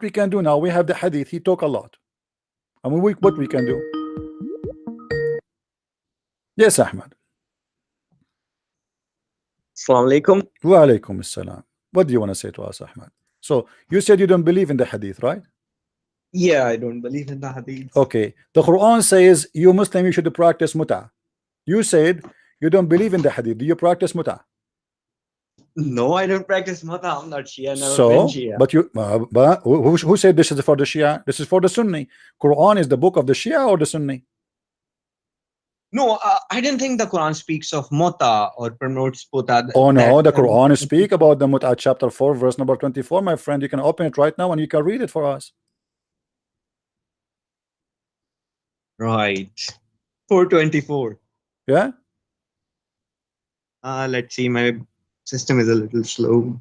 we can do now, we have the hadith. He talk a lot. I mean, what we can do? Yes, Ahmed. Assalamu alaikum. Wa alaikum assalam. What do you want to say to us, Ahmed? So you said you don't believe in the hadith, right? Yeah, I don't believe in the hadith. Okay. The Quran says you Muslim, you should practice muta. You said you don't believe in the hadith. Do you practice muta? No, I don't practice Mata. I'm not Shia. Never So, been Shia. but you, but who said this is for the Shia? This is for the Sunni. Quran is the book of the Shia or the Sunni? No, I didn't think the Quran speaks of Mota or promotes Mota. Oh no, the Quran speak about the Mut'ah, chapter 4, verse number 24, my friend. You can open it right now and you can read it for us. Right. 424. Yeah? Let's see. My system is a little slow.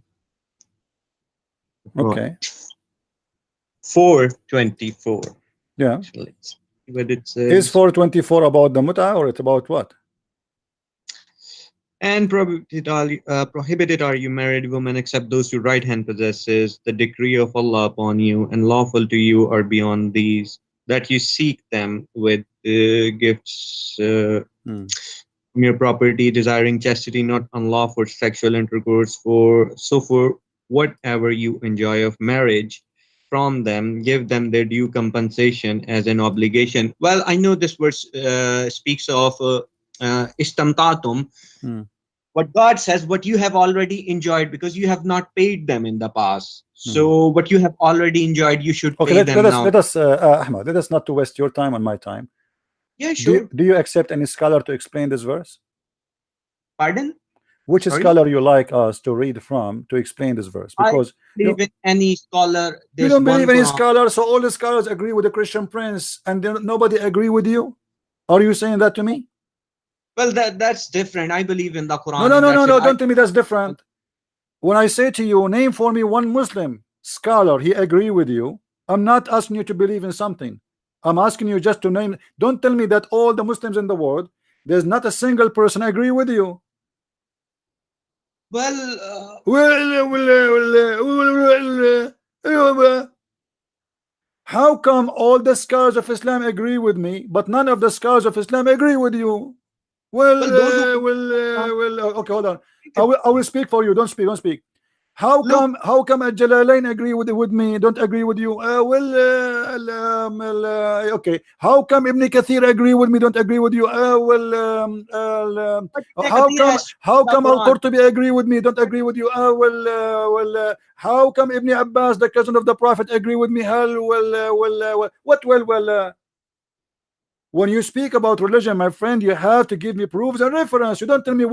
Okay. 424. Yeah. Let's see what it says. Is 424 about the Mut'ah or it's about what? And prohibited are you married women except those your right hand possesses. The decree of Allah upon you and lawful to you are beyond these, that you seek them with gifts from your property, desiring chastity, not unlawful sexual intercourse. For whatever you enjoy of marriage from them, give them their due compensation as an obligation. Well, I know this verse speaks of istamtatum. But God says what you have already enjoyed because you have not paid them in the past. So what you have already enjoyed, you should pay them now. Let us, Ahmad, let us not to waste your time and my time. Yeah, sure. Do you accept any scholar to explain this verse? Pardon? Which scholar you like us to read from to explain this verse? Because I believe in any scholar. You don't believe in any scholar, so all the scholars agree with the Christian Prince, and then nobody agree with you. Are you saying that to me? Well, that's different. I believe in the Quran. No, don't tell me that's different. When I say to you, name for me one Muslim scholar, he agree with you. I'm not asking you to believe in something. I'm asking you just to name. Don't tell me that all the Muslims in the world, there's not a single person agree with you. How come all the scholars of Islam agree with me, but none of the scholars of Islam agree with you? Okay, hold on. I will speak for you. Don't speak. How come Al-Jalalain agree with me, don't agree with you? Okay. How come Ibn Kathir agree with me, don't agree with you? How come Al-Qurtubi agree with me, don't agree with you? How come Ibn Abbas, the cousin of the Prophet, agree with me? When you speak about religion, my friend, you have to give me proofs and reference. You don't tell me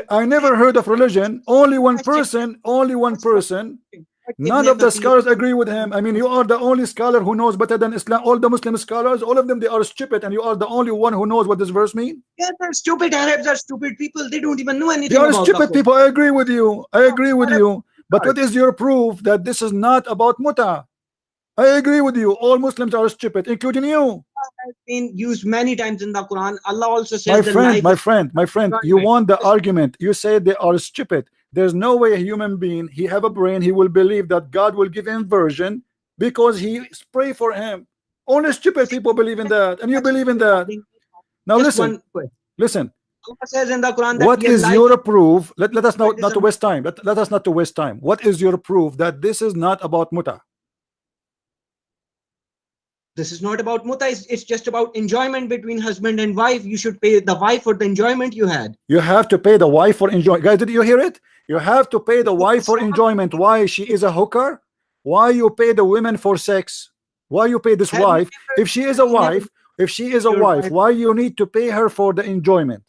I never heard of religion. Only one person. None of the scholars agree with him. I mean, you are the only scholar who knows better than Islam. All the Muslim scholars, all of them, they are stupid, and you are the only one who knows what this verse means. Yeah, they're stupid. Arabs are stupid people. They don't even know anything. They are stupid people. I agree with you. But what is your proof that this is not about muta? I agree with you. All Muslims are stupid, including you. Has been used many times in the Quran. Allah also says, my friend, you want the argument. You say they are stupid. There's no way a human being, he have a brain, he will believe that God will give him version because he pray for him. Only stupid people believe in that, and you believe in that. Now listen. Allah says in the Quran that what is your proof? Let us not to waste time. Let us not to waste time. What is your proof that this is not about muta? This is not about muta. It's just about enjoyment between husband and wife. You should pay the wife for the enjoyment you had. You have to pay the wife for enjoyment. Guys, did you hear it? You have to pay the wife for enjoyment. Why? She is a hooker? Why you pay the women for sex? Why you pay this wife? If she is a wife, why you need to pay her for the enjoyment?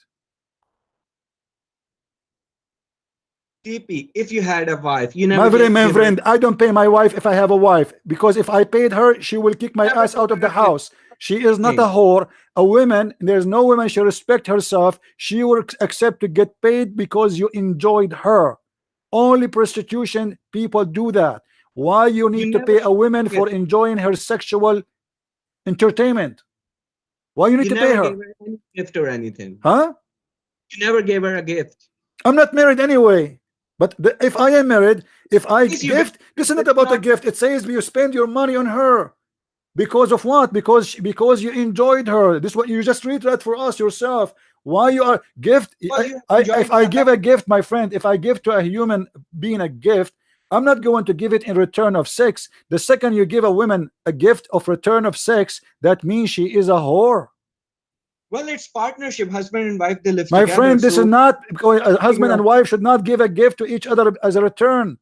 TP, if you had a wife, you never. My friend, I don't pay my wife if I have a wife, because if I paid her, she will kick my ass out of the house. She is not a whore. A woman, there's no woman, she respect herself. She will accept to get paid because you enjoyed her. Only prostitution people do that. Why you need to pay a woman for enjoying her sexual entertainment? Why you need to pay her? Gave her any gift or anything? Huh? You never gave her a gift. I'm not married anyway. But if I am married, if I Yes, you gift, this is not about a gift. It says you spend your money on her. Because of what? Because you enjoyed her. This is what you just read that for us yourself. Why you are gift? Well, you If I give a gift, my friend, if I give to a human being a gift, I'm not going to give it in return of sex. The second you give a woman a gift of return of sex, that means she is a whore. Well, it's partnership. Husband and wife, they live My together. friend, this so is not a husband and wife should not give a gift to each other as a return.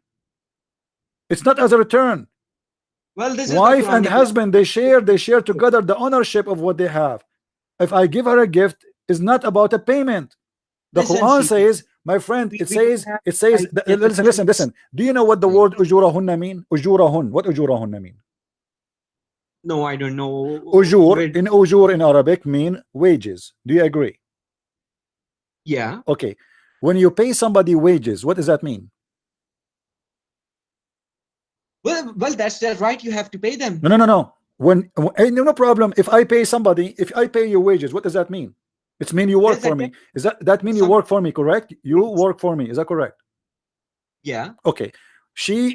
It's not as a return. Well, this is Wife the and Quranic husband, they share together the ownership of what they have. If I give her a gift, it's not about a payment. The Listen, Quran CP, says, my friend, we it don't says, have listen. Do you know what the word ujurahunna mean? Ujurahun. What ujurahunna mean? No, I don't know. Ujur in Arabic mean wages. Do you agree? Yeah. Okay. When you pay somebody wages, what does that mean? Well, that's right. You have to pay them. No. No problem. If I pay somebody, if I pay you wages, what does that mean? It's mean you work for me. Is that mean you work for me? Correct? You work for me. Is that correct? Yeah. Okay.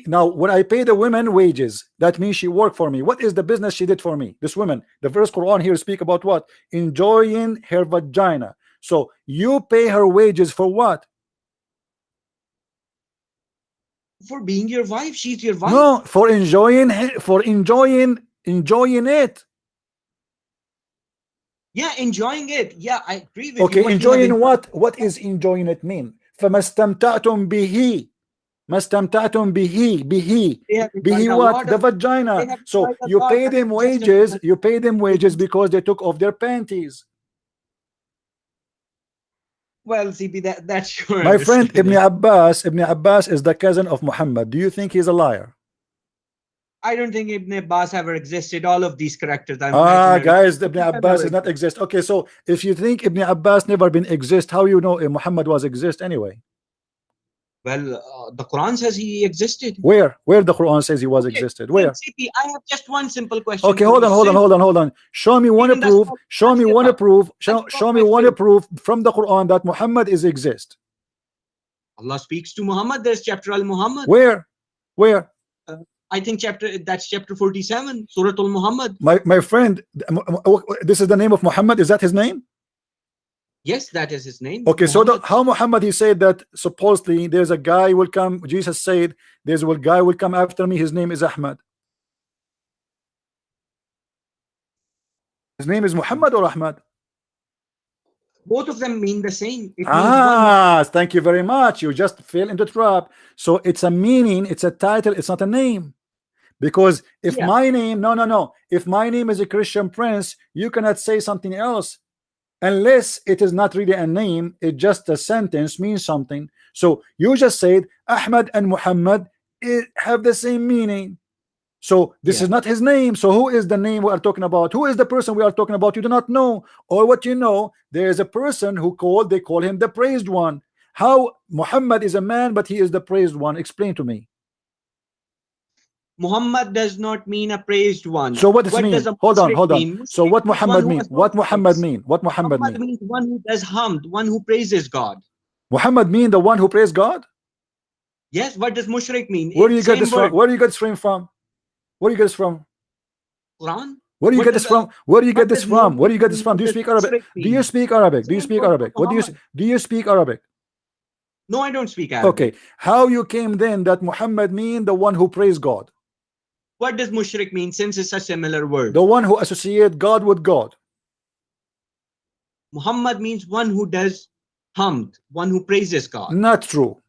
Now when I pay the women wages, that means she worked for me. What is the business she did for me? This woman, the verse Quran here speak about what? Enjoying her vagina. So you pay her wages for what? For being your wife. She's your wife. No, for enjoying it. Yeah, enjoying it. Yeah, I agree with you. Okay, enjoying what? What is enjoying it mean? فَمَا اسْتَمْتَعْتُمْ بِهِ Mastamtatum bihi what? The vagina. So you pay them wages, because they took off their panties. Well, CP, that's your my friend Ibn Abbas is the cousin of Muhammad. Do you think he's a liar? I don't think Ibn Abbas ever existed. All of these characters. Guys, Ibn Abbas does not exist. Okay, so if you think Ibn Abbas never been exist, how you know Muhammad was exist anyway? Well, the Quran says he existed. Where the Quran says he was existed? Where? CP, I have just one simple question. Okay, hold on. Show me one proof. Show me one proof from the Quran that Muhammad is exist. Allah speaks to Muhammad. There's chapter Al-Muhammad. Where? I think that's chapter 47, Surah Al-Muhammad. My friend, this is the name of Muhammad. Is that his name? Yes, that is his name. Okay, Muhammad. So how Muhammad, he said that supposedly there's a guy will come. Jesus said there's a guy will come after me. His name is Ahmad. His name is Muhammad or Ahmad? Both of them mean the same. Thank you very much. You just fell into trap. So it's a meaning, it's a title, it's not a name. Because if my name, no. If my name is a Christian Prince, you cannot say something else. Unless it is not really a name, it's just a sentence, means something. So you just said Ahmad and Muhammad have the same meaning. So this is not his name. So who is the name we are talking about? Who is the person we are talking about? You do not know. Or what you know, there is a person they call him the praised one. How Muhammad is a man, but he is the praised one? Explain to me. Muhammad does not mean a praised one. So what does it mean? Hold on. So what Muhammad mean? What Muhammad mean? Muhammad means one who does hamd, one who praises God. Muhammad mean the one who praise God? Yes. What does mushrik mean? Where do you get this from? Where do you get this from? Where do you get this from? Quran. Where do you get this from? Where do you get this from? Where do you get this from? Do you speak Arabic? Do you speak Arabic? Do you speak Arabic? What do you speak Arabic? No, I don't speak Arabic. Okay. How you came then that Muhammad mean the one who praise God? What does mushrik mean, since it's a similar word? The one who associate God with God. Muhammad means one who does hamd, one who praises God. Not true.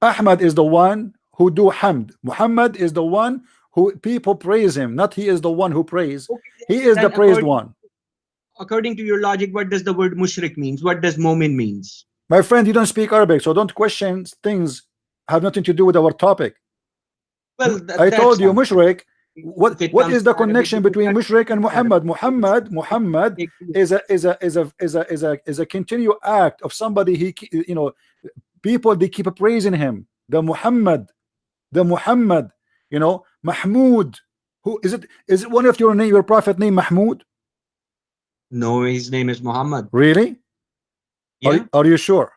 Ahmad is the one who do hamd. Muhammad is the one who people praise him, not he is the one who praise. Okay, he is the praised one. According to your logic, what does the word mushrik means? What does mu'min means? My friend, you don't speak Arabic, so don't question things have nothing to do with our topic. Well, I told you mushrik. What is the connection between mushrik and Muhammad? Muhammad is a continual act of somebody people they keep praising him. The Muhammad, Mahmud. Who is it? Is it one of your prophet name Mahmud? No, his name is Muhammad. Really? Yeah. Are you sure?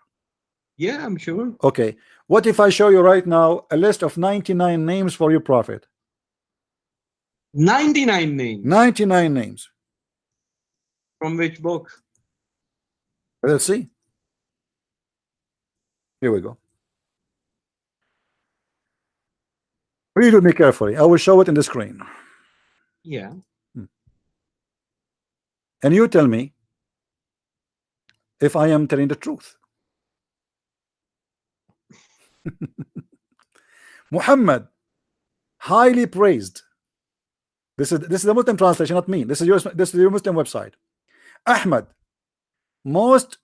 Yeah, I'm sure. Okay. What if I show you right now a list of 99 names for your prophet? 99 names. 99 names. From which book? Let's see. Here we go. Read with me carefully. I will show it in the screen. Yeah. And you tell me if I am telling the truth. Muhammad, highly praised. This is the Muslim translation, not me. This is your Muslim website. Ahmad, most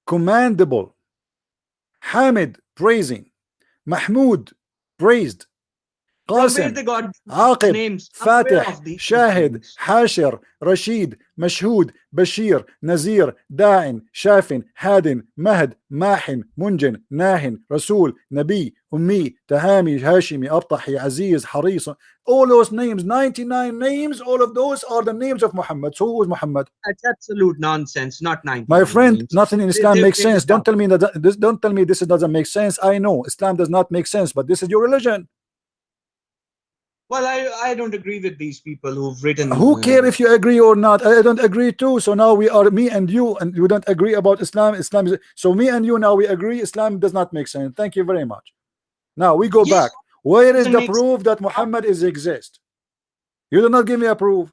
commendable. Hamid, praising. Mahmud, praised. From where Qasim, they got Aqib, names? I'm aware Fatih, of these Shahid, names. Hashir, Rashid, Mashhud, Bashir, Nazir, Da'in, Shafin, Hadin, Mahd, Mahin, Munjin, Nahin, Rasul, Nabi, Ummi, Tahami, Hashimi, Abtahi, Aziz, Haris. All those names, 99 names, all of those are the names of Muhammad. So who was Muhammad? That's absolute nonsense. Not 99 My friend, names. nothing in Islam They makes made sense. it Don't up. tell me that this. Don't tell me this doesn't make sense. I know Islam does not make sense, but this is your religion. Well, I don't agree with these people who've written. Who care if you agree or not? I don't agree too. So now we are me and you don't agree about Islam. Islam is so me and you now we agree. Islam does not make sense. Thank you very much. Now we go Yes, back. Where is doesn't the make proof that Muhammad is exist? You do not give me a proof.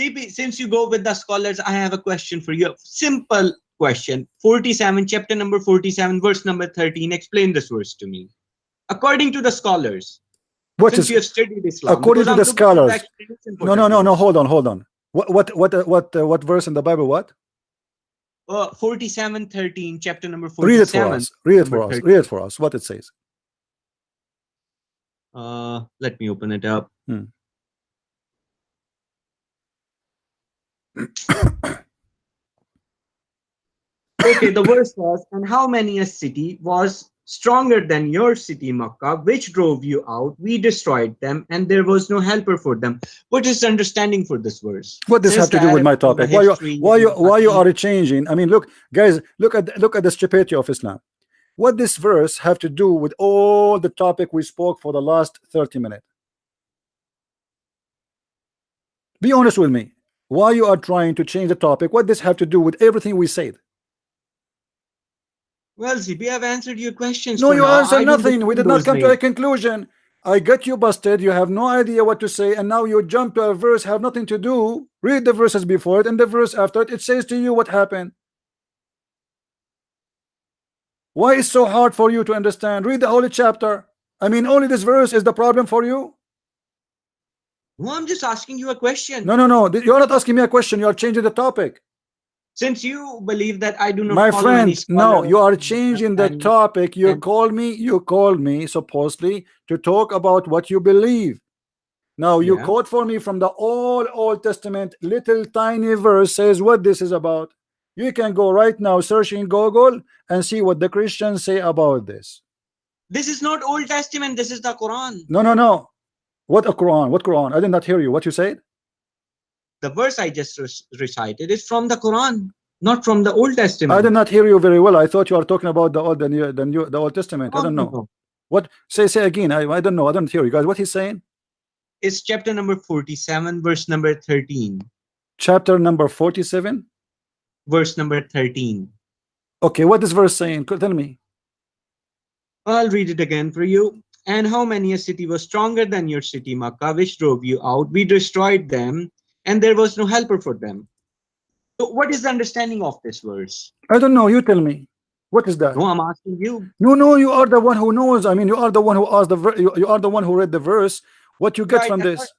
CP, since you go with the scholars, I have a question for you. Simple question. 47, chapter number 47, verse number 13. Explain this verse to me. According to the scholars, What since is you have studied Islam, according because to I'm the looking for the scholars? explanation for No, this no. verse. Hold on. What verse in the Bible? What? 47, 13, chapter number Read it for 47. us. Read it number for us. 13. Read it for us. What it says. Let me open it up. Okay, the verse was, and how many a city was stronger than your city, Makkah, which drove you out? We destroyed them, and there was no helper for them. What is the understanding for this verse? What does Since have to the do with Arabs my know the topic? history Why you and are changing? I mean, look, guys, look at the stupidity of Islam. What this verse have to do with all the topic we spoke for the last 30 minutes? Be honest with me. Why you are trying to change the topic? What this have to do with everything we said? well, see, we have answered your questions No, for you now. answer I don't nothing. We defend did not those come to a names. conclusion. I got you busted. You have no idea what to say, and now you jump to a verse have nothing to do. Read the verses before it and the verse after it. It says to you what happened. Why is so hard for you to understand? Read the holy chapter. I mean, only this verse is the problem for you. No, I'm just asking you a question. No. You're not asking me a question. You are changing the topic. Since you believe that I do not My follow any friend, no, scholar you are changing the and topic. You called me supposedly to talk about what you believe. Now you yeah. quote for me from the Old Testament, little tiny verse says what this is about. You can go right now, search in Google and see what the Christians say about this. This is not Old Testament. This is the Quran. No. What a Quran? What Quran? I did not hear you. What you said? The verse I just recited is from the Quran, not from the Old Testament. I did not hear you very well. I thought you were talking about the Old Testament. I don't know. No. What? Say again. I don't know. I don't hear you guys. What he's saying? It's chapter number 47, verse number 13. Chapter number 47? Verse number 13. Okay, what is verse saying? Tell me. I'll read it again for you. And how many a city was stronger than your city, Makkah, which drove you out? We destroyed them, and there was no helper for them. So what is the understanding of this verse? I don't know. You tell me. What is that? No, I'm asking you. No, you are the one who knows. I mean, you are the one who asked you are the one who read the verse. What you get Right, from this?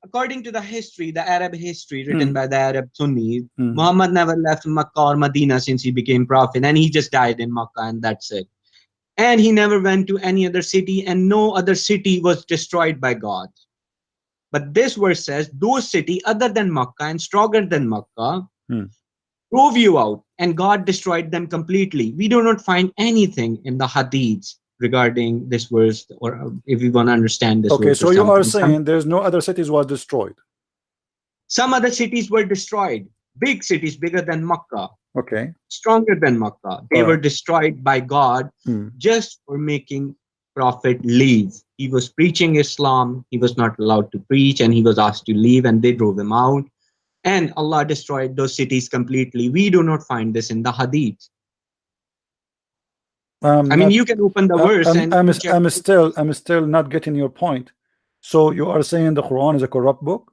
According to the history, the Arab history written by the Arab Sunnis, Muhammad never left Makkah or Medina since he became prophet, and he just died in Makkah, and that's it. And he never went to any other city, and no other city was destroyed by God. But this verse says, those cities other than Makkah and stronger than Makkah drove you out, and God destroyed them completely. We do not find anything in the hadiths regarding this verse, or if we want to understand this verse. Okay, so you are saying there's no other cities was destroyed. Some other cities were destroyed, big cities bigger than Makkah. Okay. stronger than Makkah. They All were right. destroyed by God Hmm. just for making Prophet leave. He was preaching Islam. He was not allowed to preach, and he was asked to leave, and they drove him out. And Allah destroyed those cities completely. We do not find this in the Hadith. I'm I mean, not. you can open the verse and you can check. I'm still not getting your point. So you are saying the Quran is a corrupt book?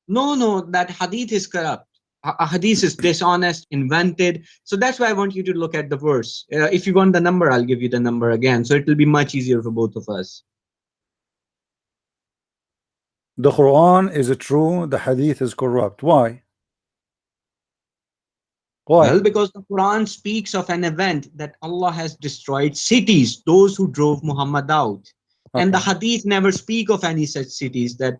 No, no, that Hadith is corrupt. A Hadith is dishonest, invented. So that's why I want you to look at the verse. If you want the number, I'll give you the number again. So it will be much easier for both of us. The Quran is true. The Hadith is corrupt. Why? Why? Well, because the Quran speaks of an event that Allah has destroyed cities, those who drove Muhammad out. And the Okay. Hadith never speak of any such cities that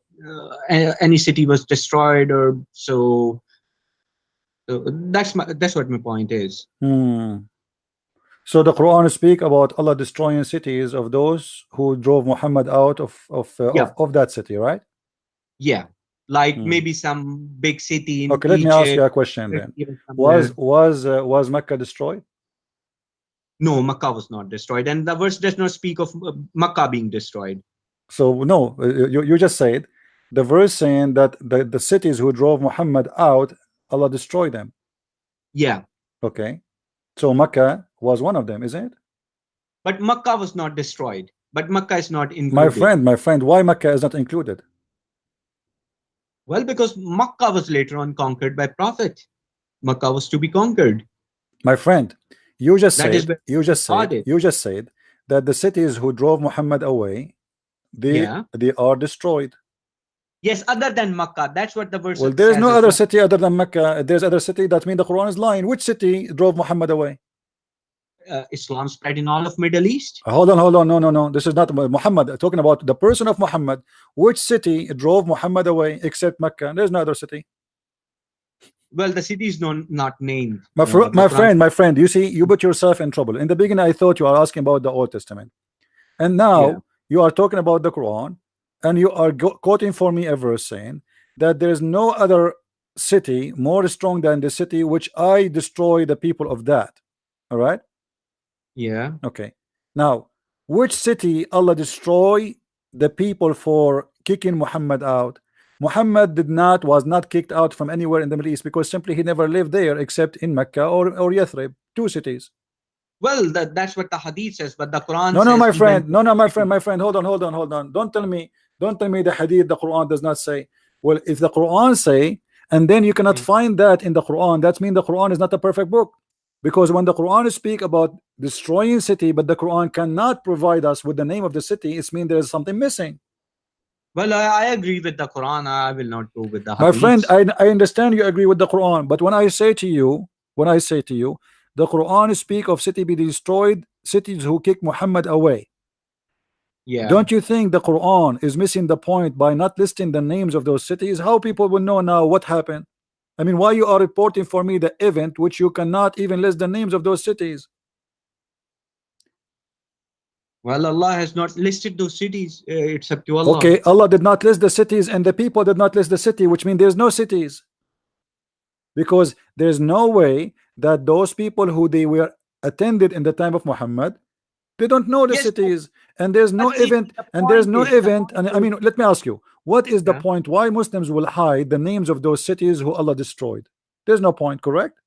any city was destroyed or so. So that's what my point is. Hmm. So the Quran speak about Allah destroying cities of those who drove Muhammad out Yeah, of that city, right? yeah. Like Hmm. maybe some big city in Okay, let me ask you Egypt, a question maybe then. even somewhere. Was Mecca destroyed? No, Makkah was not destroyed, and the verse does not speak of Makkah being destroyed. So no, you just said the verse saying that the cities who drove Muhammad out, Allah destroyed them. Yeah, Okay, so Mecca was one of them, isn't it? but Makkah was not destroyed. But Makkah is not included. My friend, why Mecca is not included? Well, because Makkah was later on conquered by Prophet. Makkah was to be conquered. My friend, you just That is said where started. that the cities who drove Muhammad away, Yeah. they are destroyed. Yes, other than Makkah. That's what the verse Well, there is no says as other well. city other than Mecca. There's other city. That means the Quran is lying. Which city drove Muhammad away? Islam spread in all of Middle East. Hold on. No. This is not Muhammad. Talking about the person of Muhammad. Which city drove Muhammad away except Mecca? There's no other city. Well, the city is not named. My friend. You see, you put yourself in trouble. In the beginning, I thought you are asking about the Old Testament, and Yeah. now you are talking about the Quran, and you are quoting for me a verse saying that there is no other city more strong than the city which I destroy the people of that. All right. Yeah. Okay. Now, which city Allah destroy the people for kicking Muhammad out? Muhammad was not kicked out from anywhere in the Middle East because simply he never lived there except in Mecca or Yathrib, two cities. Well, that's what the Hadith says, but the Quran No, says my he went friend. to No, the city. my friend. Hold on. Don't tell me the Hadith, the Quran does not say. Well, if the Quran say, and then you cannot Yeah. find that in the Quran, that means the Quran is not a perfect book. Because when the Quran speak about destroying city, but the Quran cannot provide us with the name of the city, it means there is something missing. Well, I agree with the Quran. I will not go with the My friend, Hadiths. I understand you agree with the Quran, but when I say to you, the Quran speak of city be destroyed, cities who kick Muhammad away. Yeah. Don't you think the Quran is missing the point by not listing the names of those cities? How people will know now what happened? I mean, why you are reporting for me the event which you cannot even list the names of those cities? Well, Allah has not listed those cities. It's up to Allah. Okay, Allah did not list the cities and the people did not list the city, which means there's no cities. Because there's no way that those people who they were attended in the time of Muhammad, they don't know the Yes, cities, and there's no but see, event, the and there's point no is, the event. point And I is, mean, let me ask you, what is the yeah, point why Muslims will hide the names of those cities who Allah destroyed? There's no point, correct?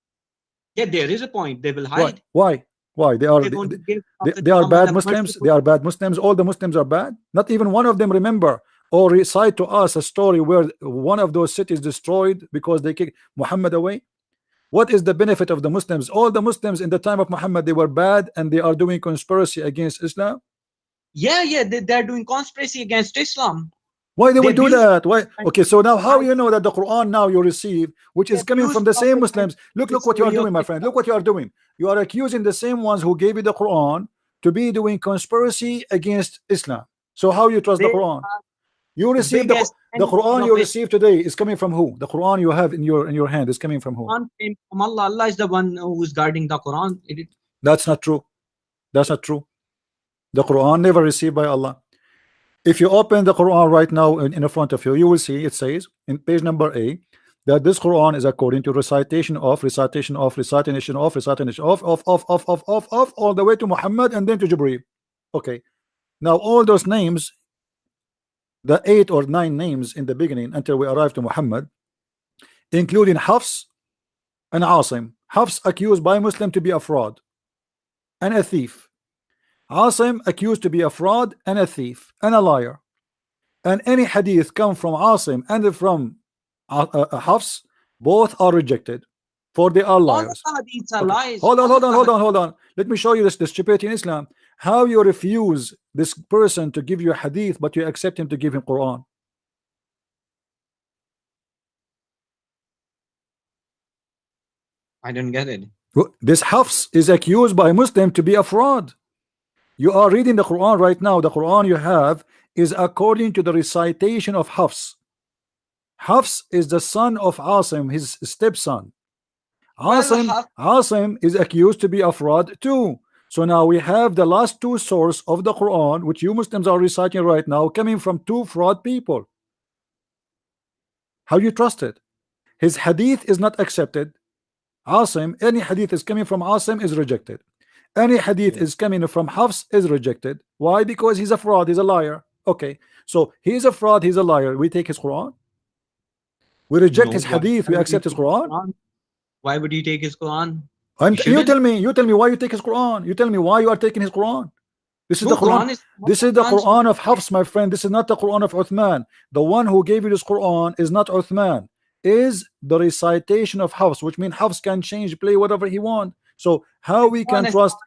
yeah, there is a point. They will Why? hide. Why? Why? They're going to give Prophet They are Muhammad bad a Muslims. They merciful. are bad Muslims. All the Muslims are bad. Not even one of them remember or recite to us a story where one of those cities destroyed because they kicked Muhammad away. What is the benefit of the Muslims? All the Muslims in the time of Muhammad, they were bad and they are doing conspiracy against Islam. Yeah, yeah, they're doing conspiracy against Islam. Why they They will do abuse that? Why? Okay, so now how hide. you know that the Quran now you receive, which They is coming abuse from the same Prophet by Muslims? Look, the look what you are story of doing, my friend. Look Islam. what you are doing. You are accusing the same ones who gave you the Quran to be doing conspiracy against Islam. So how you trust the They Quran? are You the receive biggest the enemies Quran of you Islam. receive today is coming from who? The Quran you have in your hand is coming from who? Quran came from Allah. Allah is the one who is guarding the Quran. That's not true. That's not true. The Quran never received by Allah. If you open the Quran right now in front of you, you will see it says in page number A that this Quran is according to recitation of all the way to Muhammad and then to Jibreel. Okay, now all those names, the 8 or 9 names in the beginning until we arrive to Muhammad, including Hafs and Asim. Hafs accused by Muslim to be a fraud and a thief. Asim accused to be a fraud and a thief and a liar. And any hadith come from Asim and from Hafs, both are rejected, for they are liars. All the hadiths are Okay. lies. Hold on. Let me show you this stupidity in Islam. How you refuse this person to give you a hadith, but you accept him to give him Quran. I don't get it. This Hafs is accused by Muslim to be a fraud. You are reading the Quran right now. The Quran you have is according to the recitation of Hafs. Hafs is the son of Asim, his stepson. Asim is accused to be a fraud too. So now we have the last 2 sources of the Quran, which you Muslims are reciting right now, coming from 2 fraud people. How do you trust it? His hadith is not accepted. Asim, any hadith is coming from Asim is rejected. Any hadith is coming from Hafs is rejected. Why? Because he's a fraud, he's a liar. Okay, so he's a fraud, he's a liar. We take his Quran. We reject his hadith. We accept his Quran. Why would you take his Quran? And you tell me why you take his Quran. You tell me why you are taking his Quran. This is the Quran. This is the Quran of Hafs, my friend. This is not the Quran of Uthman. The one who gave you this Quran is not Uthman. Is the recitation of Hafs, which means Hafs can change, play whatever he wants. So how we can trust?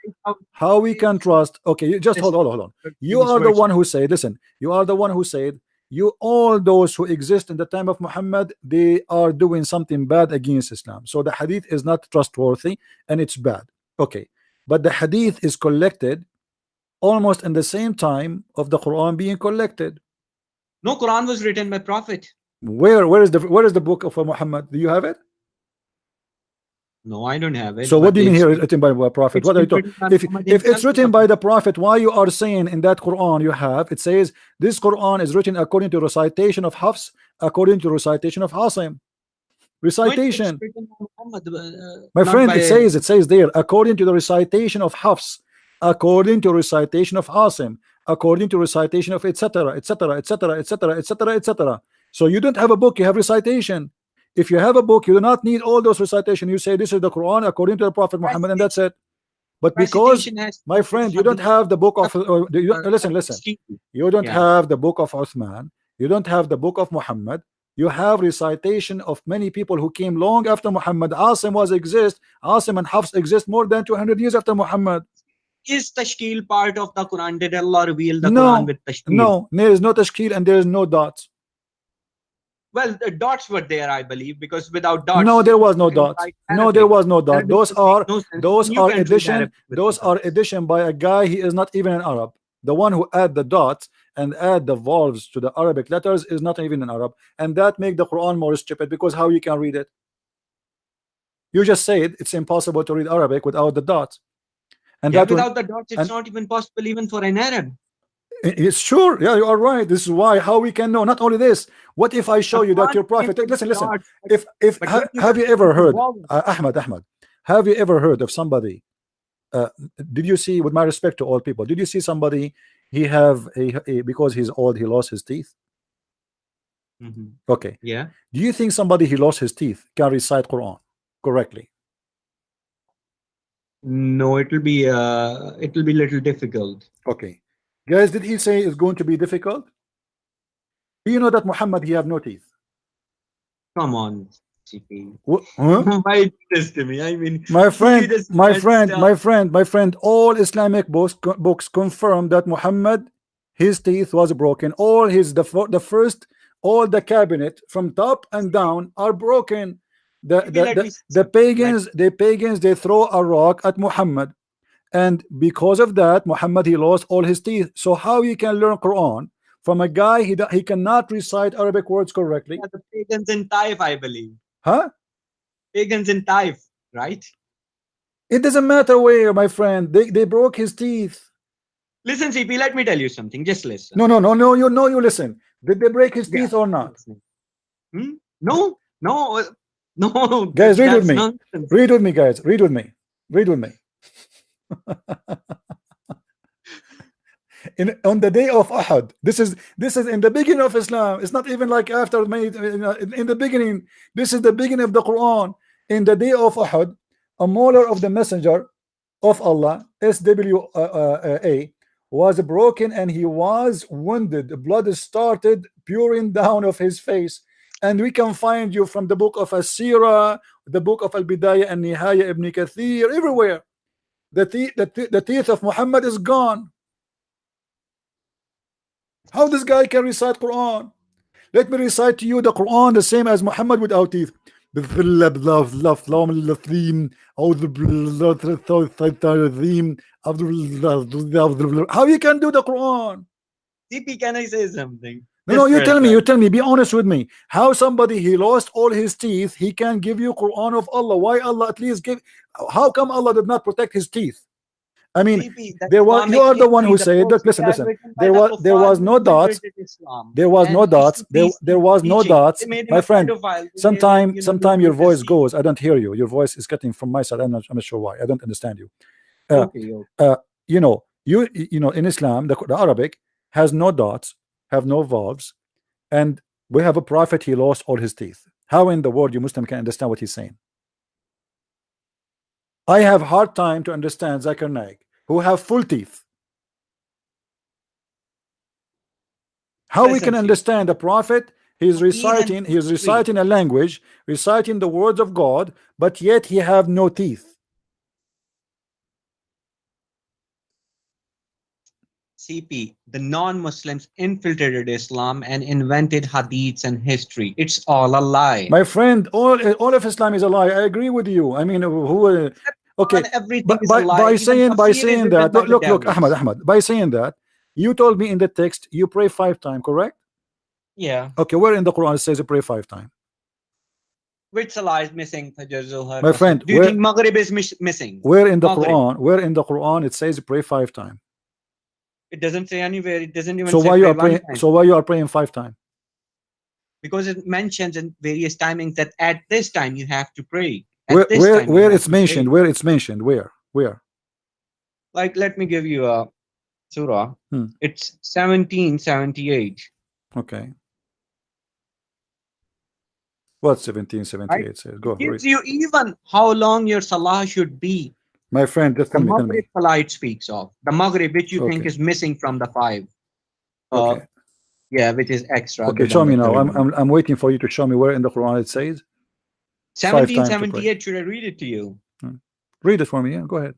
How we can trust? Okay, you just hold on. You are the one who said. Listen, you are the one who said. You all those who exist in the time of Muhammad, they are doing something bad against Islam. So the hadith is not trustworthy and it's bad. Okay, but the hadith is collected almost in the same time of the Quran being collected. No, Quran was written by Prophet. Where is the book of Muhammad? Do you have it? No, I don't have it. So what do you mean here written by a prophet? What are you talking? If it's written by the prophet, why you are saying in that Quran you have, it says this Quran is written according to recitation of Hafs, according to recitation of Asim. Recitation. My friend, it says there, according to the recitation of Hafs, according to recitation of Asim, according to recitation of etc. etc. etc. etc. etc. etc. So you don't have a book, you have recitation. If you have a book, you do not need all those recitation. You say this is the Quran according to the Prophet Muhammad, and that's it. But because, my friend, you don't have the book of listen. You don't have the book of Uthman. You don't have the book of Muhammad. You have recitation of many people who came long after Muhammad. Asim and Hafs exist more than 200 years after Muhammad. Is tashkil part of the Quran? Did Allah reveal the Quran with tashkil? No, there is no tashkil and there is no dots. Well, the dots were there, I believe, because without dots, no, there was no dots. No, there was no dot. Those are addition. Those are addition by a guy. He is not even an Arab. The one who add the dots and add the vowels to the Arabic letters is not even an Arab, and that make the Quran more stupid. Because how you can read it? You just said it's impossible to read Arabic without the dots, and that without the dots, it's not even possible even for an Arab. It's sure, yeah, you are right. This is why how we can know. Not only this, what if I show you that your prophet? Listen. If have you ever heard Ahmad? Have you ever heard of somebody? Did you see, with my respect to all people, did you see somebody? He have a because he's old, he lost his teeth. Okay. Yeah. Do you think somebody he lost his teeth can recite Quran correctly? No, it will be a little difficult. Okay. Guys, did he say it's going to be difficult? Do you know that Muhammad, he have no teeth? Come on, CP. Huh? Why do this to me? I mean, my friend, all Islamic books confirm that Muhammad, his teeth was broken. All the cabinet from top and down are broken. The pagans, they throw a rock at Muhammad. And because of that, Muhammad, he lost all his teeth. So how you can learn Quran from a guy he cannot recite Arabic words correctly? Yeah, the pagans in Taif, I believe. Huh? Pagans in Taif, right? It doesn't matter where, my friend. They broke his teeth. Listen, CP, let me tell you something. Just listen. No. You listen. Did they break his teeth or not? No. No, no, Guys, read with that's me. nonsense. Read with me, guys. Read with me. Read with me. On the day of Uhud, this is in the beginning of Islam. It's not even like after many, in the beginning. This is the beginning of the Quran. In the day of Uhud, a molar of the messenger of Allah, SWA, was broken and he was wounded. Blood started pouring down of his face. And we can find you from the book of As-Sirah, the book of Al-Bidayah and Nihaya, Ibn Kathir, everywhere. The teeth of Muhammad is gone. How this guy can recite Quran? Let me recite to you the Quran the same as Muhammad without teeth. How you can do the Quran? CP, can I say something? No, you tell me, be honest with me. How somebody he lost all his teeth, he can give you Quran of Allah? Why Allah at least give? How come Allah did not protect his teeth? I mean, CP, there was, you are the one who said, look, listen, there was no dots, there was no dots, there was no dots. My friend, sometime your voice goes, I don't hear you, your voice is getting from my side. I'm not sure why, I don't understand you. You know, in Islam, the Arabic has no dots, have no vowels, and we have a prophet, he lost all his teeth. How in the world you Muslim can understand what he's saying? I have hard time to understand Zakir Naik, who have full teeth. How we can understand the prophet? He's reciting a language, reciting the words of God, but yet he have no teeth. CP, the non-Muslims infiltrated Islam and invented hadiths and history. It's all a lie. My friend, all of Islam is a lie. I agree with you. I mean, who? Okay, by saying that, look, Ahmad, by saying that, you told me in the text you pray 5 times, correct? Yeah. Okay, where in the Quran it says you pray 5 times? Which salah is missing? My friend, do you think Maghrib is missing? Where in the Quran? Where in the Quran it says you pray 5 times? It doesn't say anywhere. It doesn't even. So why you are praying? So why you are praying 5 times? Because it mentions in various timings that at this time you have to pray. Where it's mentioned? Where it's mentioned? Where? Like, let me give you a surah. It's 1778. Okay. What 1778 says? Go. It gives you even how long your salah should be. My friend, just tell me. Maghrib salah it speaks of. The Maghrib, which you think is missing from the 5. Okay. Yeah, which is extra. Okay, show me now. I'm waiting for you to show me where in the Quran it says. 1778. Should I read it to you? Read it for me. Yeah, go ahead.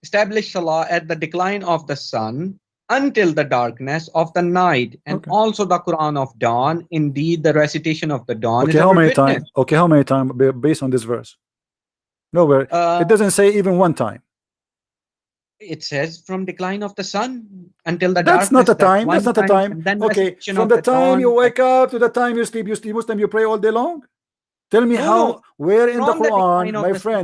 Establish salah at the decline of the sun until the darkness of the night, and also the Quran of dawn. Indeed, the recitation of the dawn. Okay, how many times? Okay, how many times based on this verse? Nowhere. It doesn't say even 1 time. It says from decline of the sun until the darkness. That's not a time. That's not a time. Okay, from the time you wake up to the time you sleep, Muslim, you pray all day long. Tell me how. Where in the Quran,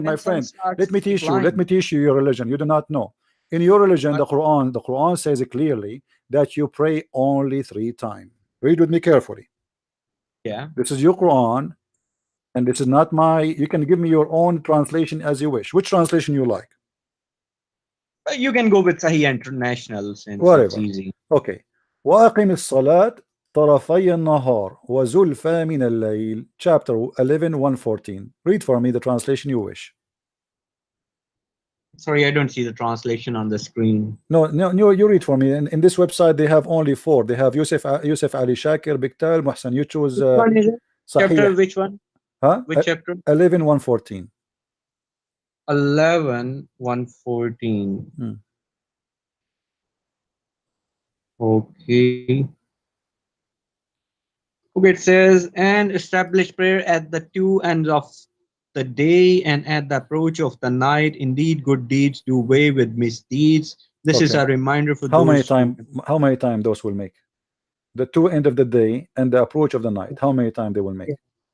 my friend? Let me teach you. Let me teach you your religion. You do not know. In your religion, the Quran says clearly that you pray only 3 times. Read with me carefully. Yeah. This is your Quran. And this is not my, you can give me your own translation as you wish. Which translation you like? You can go with Sahih International since it's easy. Okay. وَأَقِمِ الصَّلَاةِ طَرَفَيَ النَّهَارِ وَزُلْفَى مِنَ اللَّيْلِ. Chapter 11, 114. Read for me the translation you wish. Sorry, I don't see the translation on the screen. No, you read for me. In this website, they have only 4. They have Yusuf Ali Shakir, Biktal, Muhsan. You choose. Which one is it? Chapter, which one? Huh? Which chapter? 11, 114. 11, 114. Okay. Okay, it says, and establish prayer at the 2 ends of the day and at the approach of the night. Indeed, good deeds do away with misdeeds. This is a reminder for how many times those will make? The 2 end of the day and the approach of the night. How many times they will make?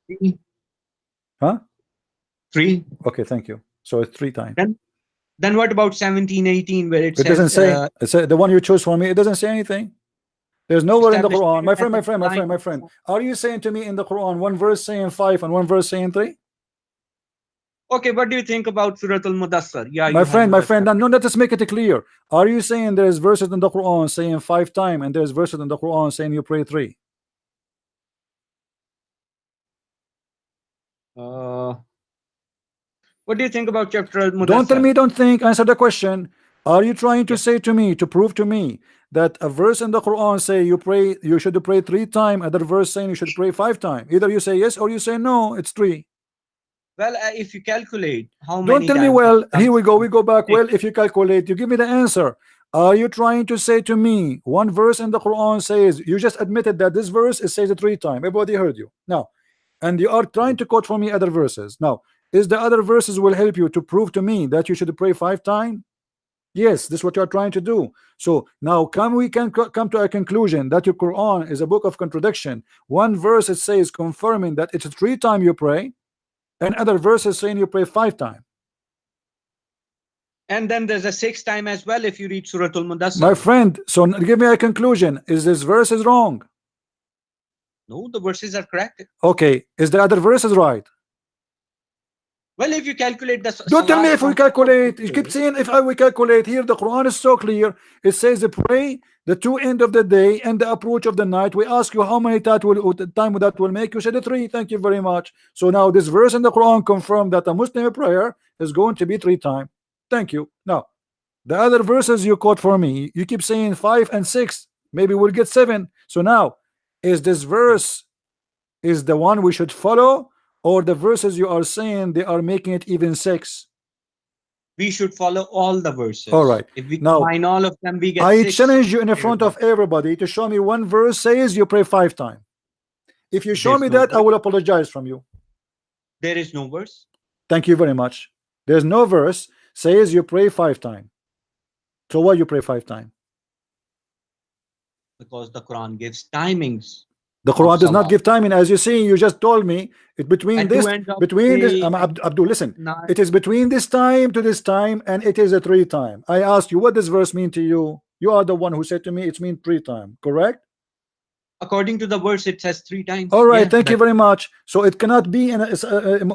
3. Huh? 3. Okay, thank you. So it's 3 times. Then what about 1718 where it says, doesn't say. It's the one you chose for me. It doesn't say anything. There's nowhere in the Establish Quran. prayer My friend. Are you saying to me in the Quran one verse saying 5 and one verse saying 3? Okay, what do you think about Surah Al-Mudassar? Yeah, My you have friend, Mudassar. no, let's make it clear. Are you saying there's verses in the Quran saying 5 times and there's verses in the Quran saying you pray 3? What do you think about chapter Don't tell Al-Mudassar? me don't think, answer the question. Are you trying to Yeah. say to me, to prove to me that a verse in the Quran say you should pray 3 times, other verse saying you should pray 5 times? Either you say yes or you say no, it's 3. Well, if you calculate how Don't many tell me, times well, here we comes go back. six. Well, if you calculate, you give me the answer. Are you trying to say to me one verse in the Quran says, you just admitted that this verse it says it 3 times, everybody heard you now, and you are trying to quote for me other verses. Now, is the other verses will help you to prove to me that you should pray 5 times? Yes, this is what you are trying to do. So now we can come to a conclusion that your Quran is a book of contradiction. One verse it says confirming that it's 3 times you pray, and other verses saying you pray 5 times. And then there's a sixth time as well if you read Surah Al-Mudassar. My friend, so give me a conclusion. Is this verse is wrong? No, the verses are correct. Okay, is the other verses right? Well, if you calculate the Don't tell me if we from calculate. You keep saying if we calculate. Here the Quran is so clear. It says pray the 2 end of the day and the approach of the night. We ask you how many time that will make. You said 3. Thank you very much. So now this verse in the Quran confirmed that a Muslim prayer is going to be 3 times. Thank you. Now the other verses you quote for me, you keep saying 5 and 6. Maybe we'll get 7. So now, is this verse is the one we should follow, or the verses you are saying they are making it even 6? We should follow all the verses. All right. If we Now, combine all of them, we get I 6. challenge you in front of everybody to show me one verse says you pray 5 times. If you show me that, I will apologize from you. There is no verse. Thank you very much. There's no verse says you pray 5 times. So why you pray 5 times? Because the Quran gives timings. The Quran does not give timing, as you see. You just told me it between At this, Abdul, listen. It is between this time to this time, and it is a 3 time. I asked you what does verse mean to you. You are the one who said to me it means 3 times. Correct? According to the verse, it says 3 times. All right, thank you very much. So it cannot be in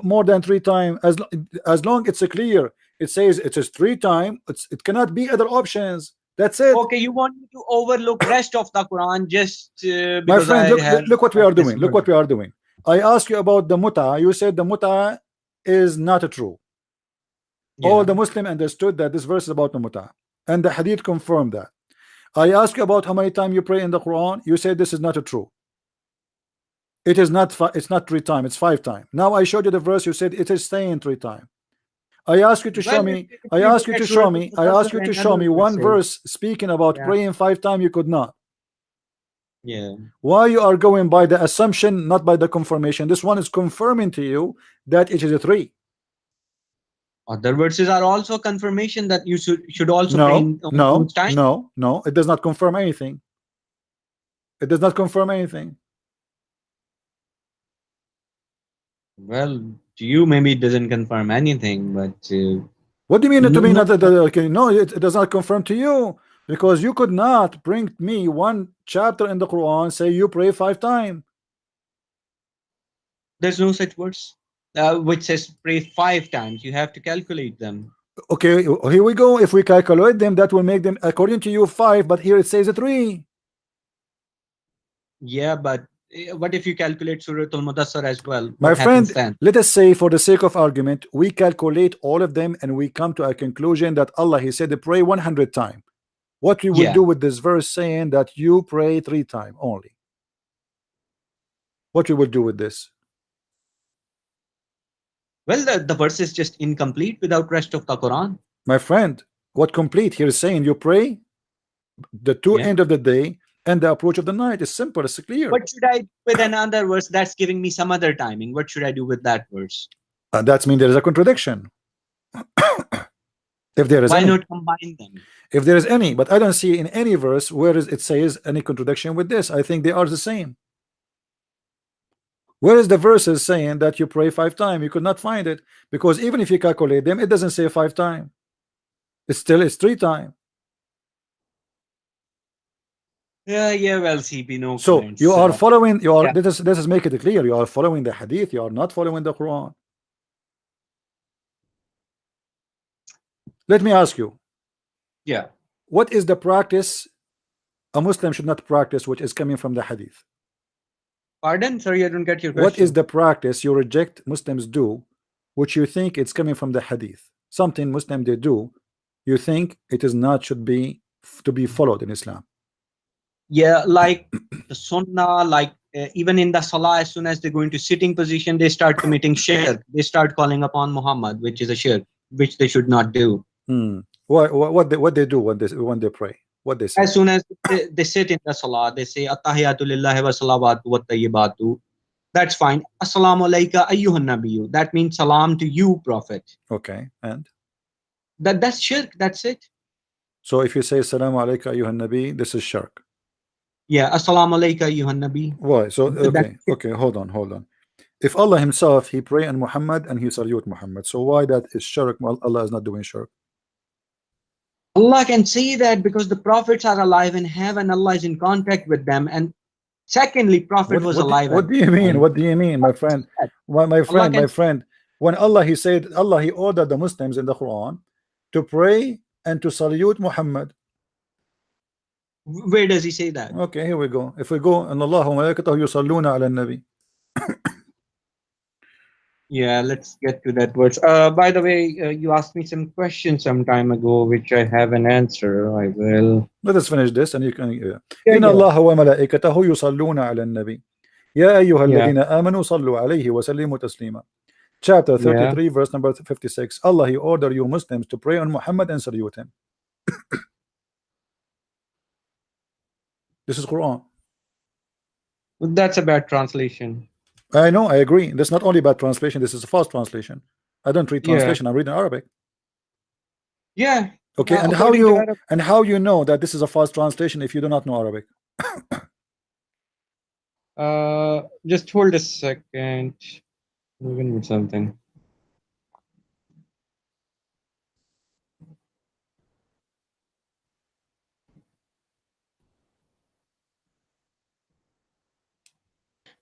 more than 3 times as long it's clear. It says it is 3 times. It cannot be other options. That's it. Okay, you want me to overlook rest of the Quran just my because friend, look what we are doing. Look what we are doing. I asked you about the muta. You said the muta is not true. Yeah. All the Muslim understood that this verse is about the muta, and the hadith confirmed that. I asked you about how many times you pray in the Quran. You said this is not true. It is not. It's not 3 times. It's 5 times. Now I showed you the verse. You said it is saying 3 times. I ask you to show me. I ask you to show me. I ask you to show me one verse speaking about praying 5 times. You could not. Yeah. Why you are going by the assumption, not by the confirmation? This one is confirming to you that it is a 3. Other verses are also confirmation that you should also no, pray no, time. No. It does not confirm anything. It does not confirm anything. Well, to you maybe it doesn't confirm anything, but what do you mean to me not okay, no, it does not confirm to you, because you could not bring me one chapter in the Quran say you pray 5 times. There's no such verse which says pray 5 times. You have to calculate them. Okay, here we go. If we calculate them, that will make them according to you 5, but here it says 3. Yeah, but what if you calculate Surah Al-Mudassar as well? My friend, let us say for the sake of argument, we calculate all of them and we come to a conclusion that Allah, he said pray 100 times. What we will do with this verse saying that you pray 3 times only? What we will do with this? Well, the verse is just incomplete without rest of the Quran. My friend, what complete here is saying you pray the 2 end of the day and the approach of the night. Is simple, it's clear. What should I do with another verse that's giving me some other timing? What should I do with that verse? That means there is a contradiction. If there is why any. not combine them? If there is any, but I don't see in any verse where it says any contradiction with this. I think they are the same. Where is the verses saying that you pray 5 times? You could not find it, because even if you calculate them, it doesn't say 5 times. It's 3 times. Yeah, well, CP, no So comments. you are following, you are, Yeah. this is make it clear, you are following the hadith, you are not following the Quran. Let me ask you, Yeah. what is the practice a Muslim should not practice which is coming from the hadith? Pardon? Sorry, I don't get your What is question. the practice you reject Muslims do which you think it's coming from the hadith? Something Muslim they do, you think it is not should be to be followed in Islam. Yeah, like the sunnah, like even in the salah, as soon as they go into sitting position, they start committing shirk. They start calling upon Muhammad, which is a shirk, which they should not do. What they do when they pray? What they say? As soon as they sit in the salah, they say Attahiyatu lillahi wa salawatu wa tayyibatu. That's fine. Assalamu alayka ayyuhan nabiyyu. That means salam to you, Prophet. Okay, and That's shirk. That's it. so if you say Assalamu alayka ayyuhan nabi, this is shirk. Yeah, assalamu alayka ayyuhan nabi. Why? So That okay, hold on. If Allah himself he pray on Muhammad and he salute Muhammad, so why that is shirk while Allah is not doing shirk? Allah can say that because the prophets are alive in heaven, Allah is in contact with them. And secondly, Prophet was alive at What do you the mean? time. What do you mean, my friend? Allah can, My friend, when Allah he said Allah he ordered the Muslims in the Quran to pray and to salute Muhammad. where does he say that? Okay, here we go. If we go and Allah wa malaikatahu yusalluna ala nabi. Yeah, let's get to that verse. By the way, you asked me some questions some time ago, which I have an answer. I will. Let us finish this and you can Yeah, إن الله وملائكته يصلون على النبي يا أيها yeah, الذين آمنوا صلوا عليه وسلموا تسليما. Chapter yeah. 33 verse number 56. Allah he order you Muslims to pray on Muhammad and salute him. This is Quran. That's a bad translation. I know, I agree. That's not only bad translation, this is a false translation. I don't read Yeah, translation, I'm reading Arabic. yeah. Okay, and According to Arab, how you know that this is a false translation if you do not know Arabic? just hold a second. I'm gonna do something.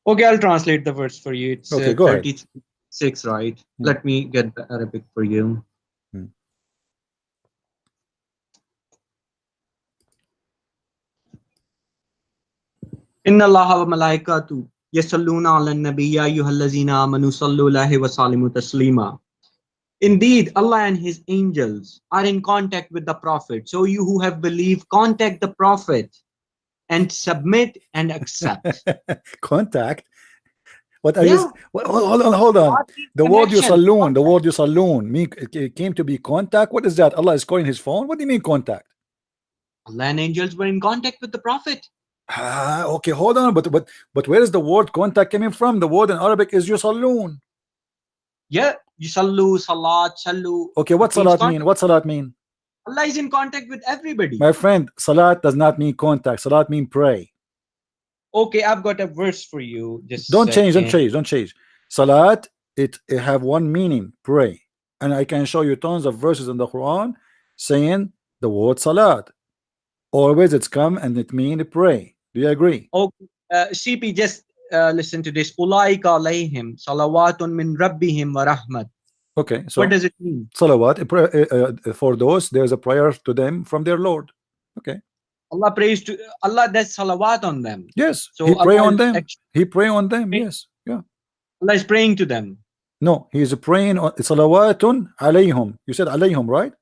Okay, I'll translate the verse for you. It's Okay, go ahead. 36, right? Hmm. Let me get the Arabic for you. Inna Allaha wa malaikatu yasalluna ala nabi ya ayyuhallazina amanu sallu alaihi wa sallimu taslima. Indeed, Allah and His angels are in contact with the Prophet. So you who have believed, contact the Prophet and submit and accept. Contact. What are Yeah. you? Hold on. The word yusallun mean it came to be contact. What is that? Allah is calling his phone. What do you mean contact? Allah and angels were in contact with the Prophet. Okay, hold on. But where is the word contact coming from? The word in Arabic is yusallun. Yeah, yusallu, salat, sallu. Okay, what salat mean? What salat mean? Allah is in contact with everybody. My friend, salat does not mean contact. Salat mean pray. Okay, I've got a verse for you. Just don't change. Salat, it have one meaning, pray. And I can show you tons of verses in the Quran saying the word salat. Always it's come and it mean pray. Do you agree? Okay, CP, just listen to this. Ulaika alayhim salawatun min rabbihim wa rahmat. Okay, so what does it mean? Salawat, for those, there's a prayer to them from their Lord. Okay. Allah prays to Allah, that's salawat on them. Yes. So he pray Allah on them. He pray on them. Yes. Yeah. Allah is praying to them. No, he is praying on salawatun alayhum. You said alayhum, right?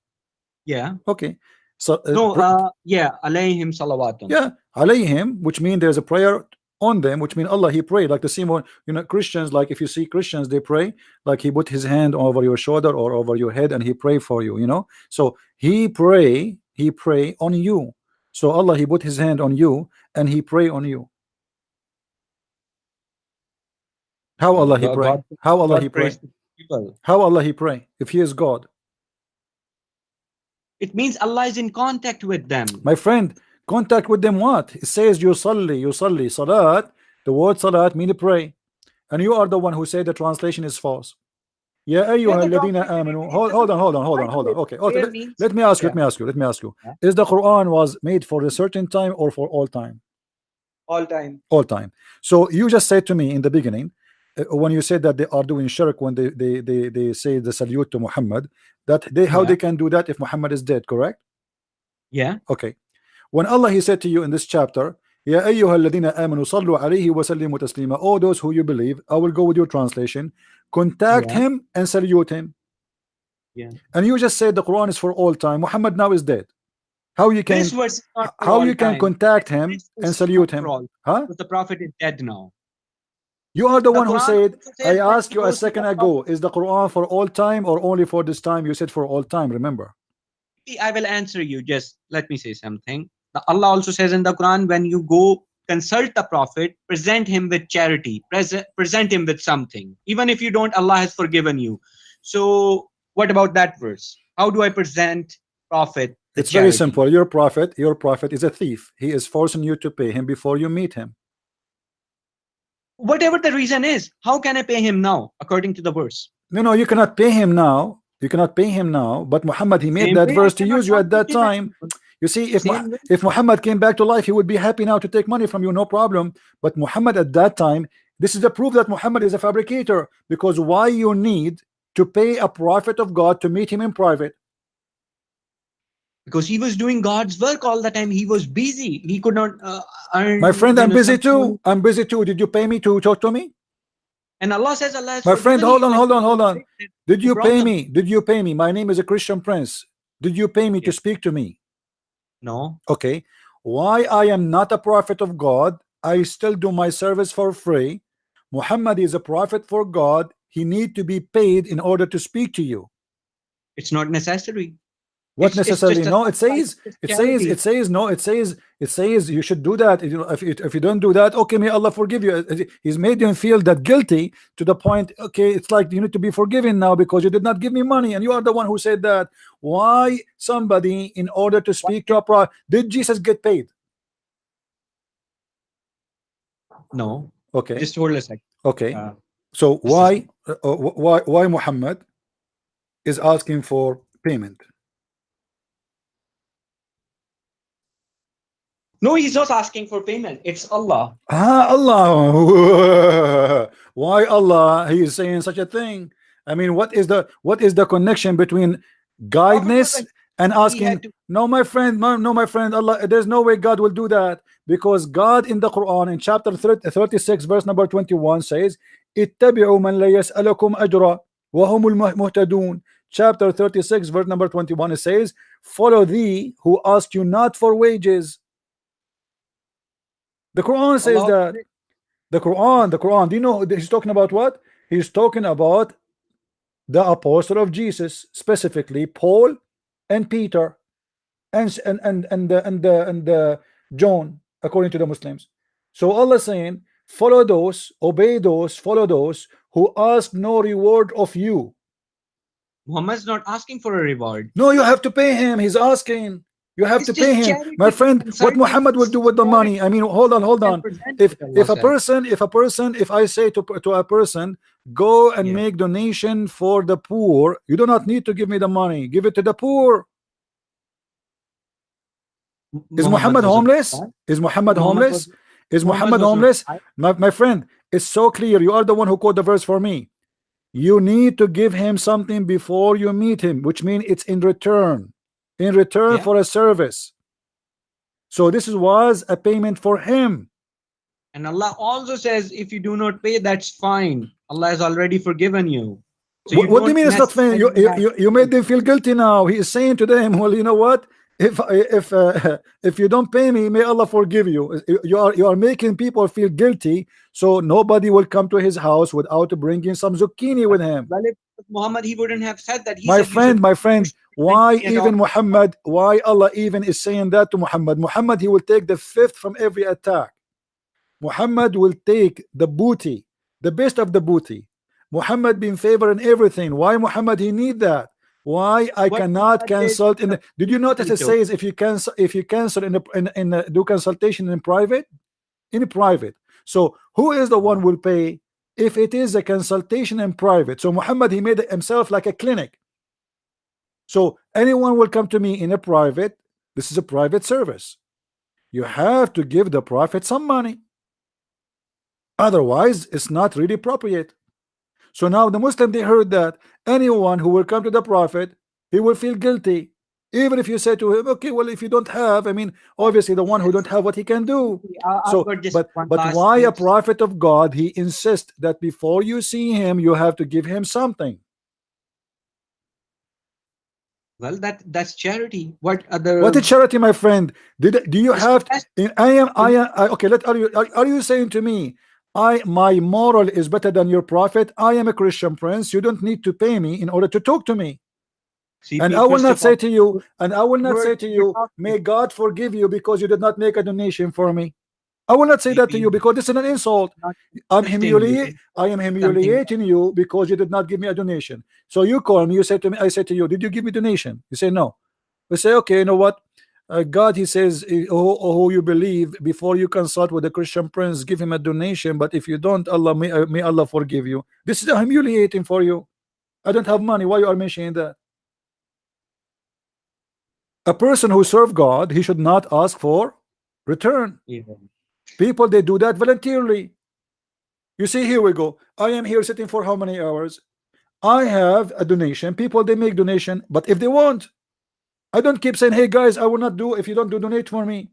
Yeah. Okay. So no, yeah, alayhim salawatun. Yeah, alayhim, which means there's a prayer on them, which means Allah he prayed, like the same one, you know, Christians, like if you see Christians, they pray like he put his hand over your shoulder or over your head and he pray for you, you know. So he pray on you. So Allah he put his hand on you and he pray on you. How Allah he pray? How Allah he pray? How Allah he pray if he is God? It means Allah is in contact with them. My friend, contact with them what? It says yusalli, salat. The word salat mean pray. And you are the one who said the translation is false. Ya ayyuha alladhina amanu. Hold on. Okay. Let me ask you. Is the Quran was made for a certain time or for all time? all time. All time. So you just said to me in the beginning, when you said that they are doing shirk when they say the salute to Muhammad, that they how Yeah. they can do that if Muhammad is dead, correct? Yeah. Okay. When Allah he said to you in this chapter, Ya ayyuha alladhina amanu sallu alayhi wa sallimu taslima, all those who you believe, I will go with your translation, contact Yeah. him and salute him. Yeah. And you just said the Quran is for all time. Muhammad now is dead. How you This can verse is not for how all you can time. contact him This and verse is salute not for him? all. Huh? Because the Prophet is dead now. You are the The one who Quran said, also I says when asked he you a goes to second the ago, Prophet. is the Quran for all time or only for this time? You said for all time, remember? I will answer you. Just let me say something. Allah also says in the Quran, when you go consult the Prophet, present him with charity, present him with something. Even if you don't, Allah has forgiven you. So what about that verse? How do I present Prophet the It's very charity? simple. Your prophet is a thief. He is forcing you to pay him before you meet him. Whatever the reason is, how can I pay him now according to the verse? No, you cannot pay him now. You cannot pay him now. But Muhammad, he made Same that way I verse to cannot use you now at that pay him. time. You see, if Same way. if Muhammad came back to life, he would be happy now to take money from you, no problem. But Muhammad at that time, this is the proof that Muhammad is a fabricator. Because why you need to pay a prophet of God to meet him in private? Because he was doing God's work all the time. He was busy. He could not earn, My friend, I'm busy some money. too. I'm busy too. Did you pay me to talk to me? And Allah says Allah has My friend, forgiven you. hold on. Did No you pay problem. me? Did you pay me? My name is a Christian Prince. Did you pay me to Yes. speak to me? No. Okay. Why I am not a prophet of God? I still do my service for free. Muhammad is a prophet for God. He need to be paid in order to speak to you. It's not necessary. What It's necessarily? just a No, it says charity. no, it says you should do that. You know, if you don't do that, okay, may Allah forgive you. He's made him feel that guilty to the point, okay, it's like you need to be forgiven now because you did not give me money, and you are the one who said that. Why somebody in order to speak to a prophet? Did Jesus get paid? No. Okay, Just hold a second. okay. Uh, So just a second. why Muhammad is asking for payment? No, he's not asking for payment. It's Allah. Ah, Allah. Why Allah? He is saying such a thing. I mean, what is the connection between Prophet was guidance like and he had asking? to. No, my friend, no, my friend. Allah, there's no way God will do that, because God in the Quran in chapter 36 verse number 21 says, "Ittabi'u man la yas'alukum ajra wa humul muhtadun." Chapter 36 verse number 21 it says, "Follow thee who ask you not for wages." The Quran says Allah. that. The Quran. Do you know he's talking about what? He's talking about the apostle of Jesus, specifically Paul and Peter and John, according to the Muslims. So Allah saying, follow those, obey those, follow those who ask no reward of you. Muhammad's not asking for a reward. No, you have to pay him. He's asking. You have It's to pay just him, my charity. friend. What Consulting. Muhammad will do with the money? I mean, hold on. If Allah says. if I say to a person, go and Yeah. make donation for the poor, you do not need to give me the money. Give it to the poor. Is Muhammad Muhammad was a homeless? Is Muhammad Muhammad homeless? was Is Muhammad Muhammad was not. homeless? My friend, it's so clear. You are the one who quote the verse for me. You need to give him something before you meet him, which means it's in return Yeah. for a service. So this was a payment for him. And Allah also says, if you do not pay, that's fine. Allah has already forgiven you. So you What do you don't mean it's not fair? necessarily have You made them feel guilty now. He is saying to them, well, you know what? If you don't pay me, may Allah forgive you. You are making people feel guilty, so nobody will come to his house without bringing some zucchini with him. Well, if Muhammad, he wouldn't have said that. He My said you should friend, why at all. even Muhammad? Why Allah even is saying that to Muhammad? Muhammad, he will take the fifth from every attack. Muhammad will take the booty, the best of the booty. Muhammad be in favor in everything. Why Muhammad he need that? Why I What cannot Muhammad did, consult in the, did you notice it so says if you cancel do consultation in private? In private. So who is the one will pay if it is a consultation in private? So Muhammad he made himself like a clinic. So anyone will come to me in a private, this is a private service. you have to give the prophet some money. Otherwise, it's not really appropriate. So now the Muslim, they heard that anyone who will come to the prophet, he will feel guilty. Even if you say to him, okay, well, if you don't have, I mean, obviously the one who don't have, what he can do. I've So, got just but one but last why a thing. prophet of God, he insists that before you see him, you have to give him something. Well, that's charity. What other? What is charity, my friend? Do you It's have best in okay, are you saying to me, my moral is better than your prophet? I am a Christian prince, you don't need to pay me in order to talk to me. And I CP, will first not of all, say to you, we're talking, may God forgive you because you did not make a donation for me. I will not say that to CP, you because this is an insult. not I am insulting you. Something humiliating you because you did not give me a donation. So you call me, you say to me, I say to you, did you give me donation? You say no. We say, okay, you know what? God, he says, who you believe, before you consult with the Christian prince, give him a donation. But if you don't, Allah may Allah forgive you. This is humiliating for you. I don't have money. Why you are mentioning that? A person who serves God, he should not ask for return. even. People, they do that voluntarily. You see, here we go. I am here sitting for how many hours? I have a donation. People, they make donation, but if they want, I don't keep saying, hey guys, I will not do if you don't do donate for me.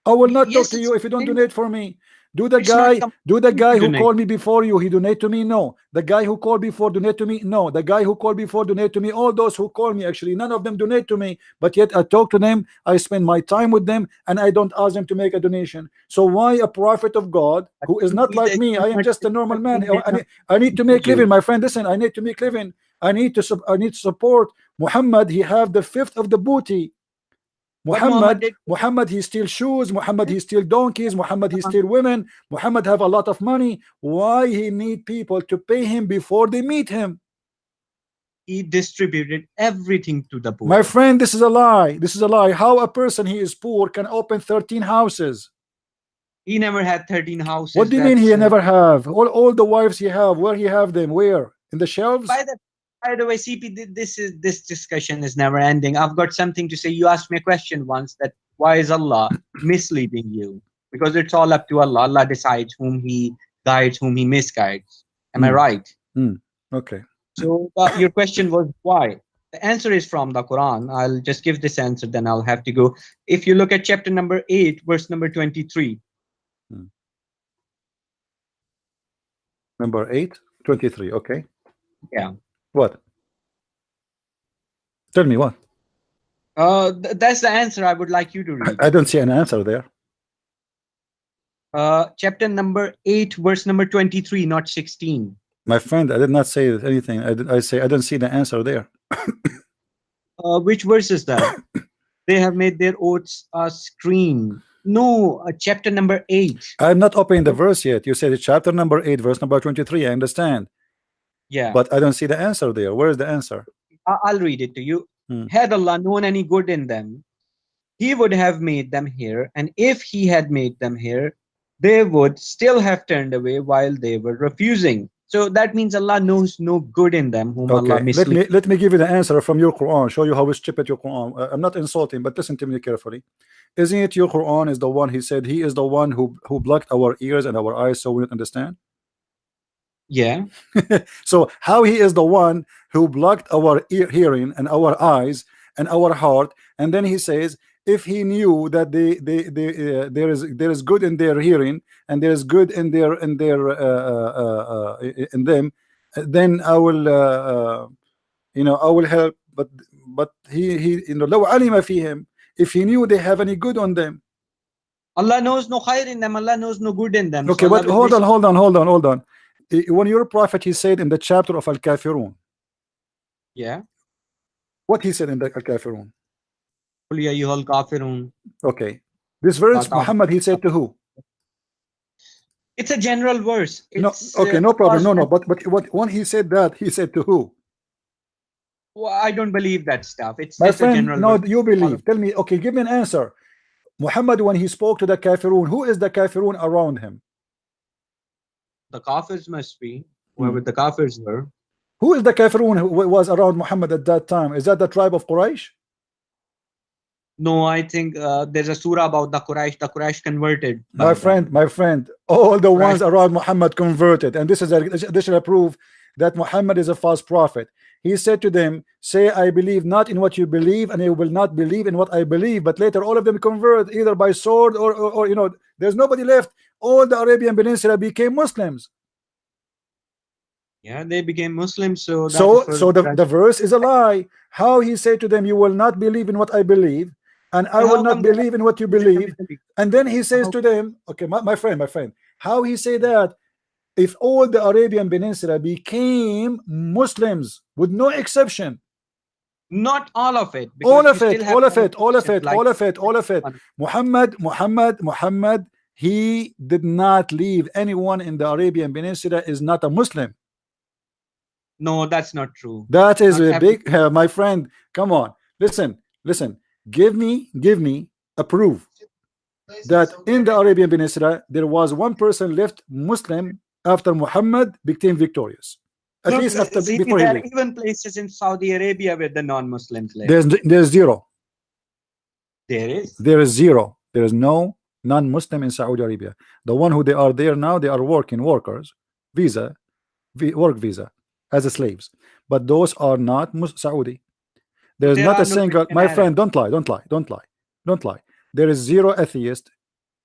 I will not talk Yes, to you if you don't donate for me. Do it's not the compulsory guy to who donate. called me before you, he donate to me? No. The guy who called before donate to me? No. The guy who called before donate to me? All those who call me, actually, none of them donate to me. But yet I talk to them, I spend my time with them, and I don't ask them to make a donation. So why a prophet of God But who is not CP, like me? I am just a normal man. I need to make you. living, my friend. Listen, I need to make living. I need to support Muhammad. He have the fifth of the booty. What Muhammad did. Muhammad, he steal shoes. Muhammad, he steal donkeys. Muhammad, he steal women. Muhammad have a lot of money. Why he need people to pay him before they meet him? He distributed everything to the poor. My friend, this is a lie. This is a lie. How a person he is poor can open 13 houses? He never had 13 houses. What do you mean he never have? All the wives he have, where he have them? Where? In the shelves? By the way, CP, this discussion is never ending. I've got something to say. You asked me a question once that why is Allah misleading you? Because it's all up to Allah. Allah decides whom He guides, whom He misguides. Am I right? Okay. So your question was why? The answer is from the Quran. I'll just give this answer, then I'll have to go. If you look at chapter number 8, verse number 23. Number 8, 23. Okay. Yeah. What? Tell me what? That's the answer I would like you to read. I don't see an answer there. Chapter number 8, verse number 23, not 16. My friend, I did not say anything. I say I don't see the answer there. Which verse is that? They have made their oaths a screen. No, chapter number 8. I'm not opening the verse yet. You said chapter number 8, verse number 23. I understand. Yeah. But I don't see the answer there. Where is the answer? I'll read it to you. Had Allah known any good in them, He would have made them here. And if He had made them here, they would still have turned away while they were refusing. So that means Allah knows no good in them, whom Allah misleads. Let me give you the answer from your Quran. Show you how stupid your Quran. I'm not insulting, but listen to me carefully. Isn't it your Quran is the one he said he is the one who blocked our ears and our eyes so we don't understand? Yeah. So how he is the one who blocked our hearing and our eyes and our heart, and then he says if he knew that there is good in their hearing and there is good in them, then I will I will help. But he لو علم فيهم, if he knew they have any good on them. Allah knows no khair in them. Allah knows no good in them. Okay, so but hold on. When your prophet, he said in the chapter of Al-Kafirun. Yeah. What he said in the Al-Kafirun? Okay. This verse, Muhammad, he said to who? It's a general verse. It's, no, okay, no problem. No. But when he said that, he said to who? Well, I don't believe that stuff. It's my just friend. A general No, verse. you believe. Tell me. Okay, give me an answer. Muhammad, when he spoke to the Kafirun, who is the Kafirun around him? The Kafirs must be whoever the Kafirs were. Who is the Kafirun who was around Muhammad at that time? Is that the tribe of Quraysh? No, I think there's a surah about the Quraysh. The Quraysh converted. My friend, all the ones Quraysh. around Muhammad converted, and this is additional proof that Muhammad is a false prophet. He said to them, say I believe not in what you believe, and you will not believe in what I believe. But later all of them convert either by sword or you know, there's nobody left. All the Arabian Peninsula became Muslims. Yeah, they became Muslims. So the verse is a lie. How he said to them, you will not believe in what I believe, and I will not believe in what you believe. And then he says to them, okay, my friend, how he say that if all the Arabian Peninsula became Muslims with no exception? Not all of it. All of it. Muhammad, he did not leave anyone in the Arabian Peninsula is not a Muslim. No, that's not true. That is a big, my friend. Come on, listen. Give me a proof that in the Arabian Peninsula there was one person left Muslim after Muhammad became victorious. At least after before there he are even places in Saudi Arabia where the non-Muslims live. There's zero. There is. There is zero. There is no non-Muslim in Saudi Arabia. The one who they are there now, they are workers, work visa as a slaves. But those are not Saudi. There is not a single. My friend, don't lie. There is zero atheist,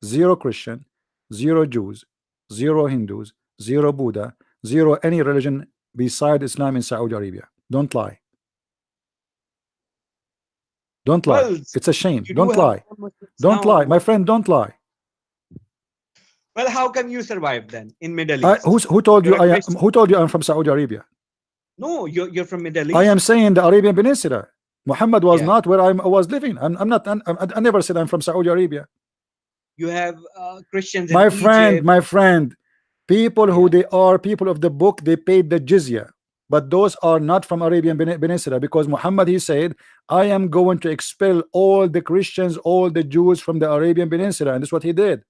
zero Christian, zero Jews, zero Hindus, zero Buddha, zero any religion beside Islam in Saudi Arabia. Don't lie. Well, it's a shame. Don't lie, my friend. Don't lie. Well, how can you survive then in Middle East? Who told you who told you I'm from Saudi Arabia? No, you're from Middle East. I am saying the Arabian Peninsula. Muhammad was not where I was living. I'm not. I never said I'm from Saudi Arabia. You have Christians in my Egypt. friend, people who they are people of the book, they paid the jizya, but those are not from Arabian Peninsula, because Muhammad, he said, I am going to expel all the Christians, all the Jews from the Arabian Peninsula, and that's what he did.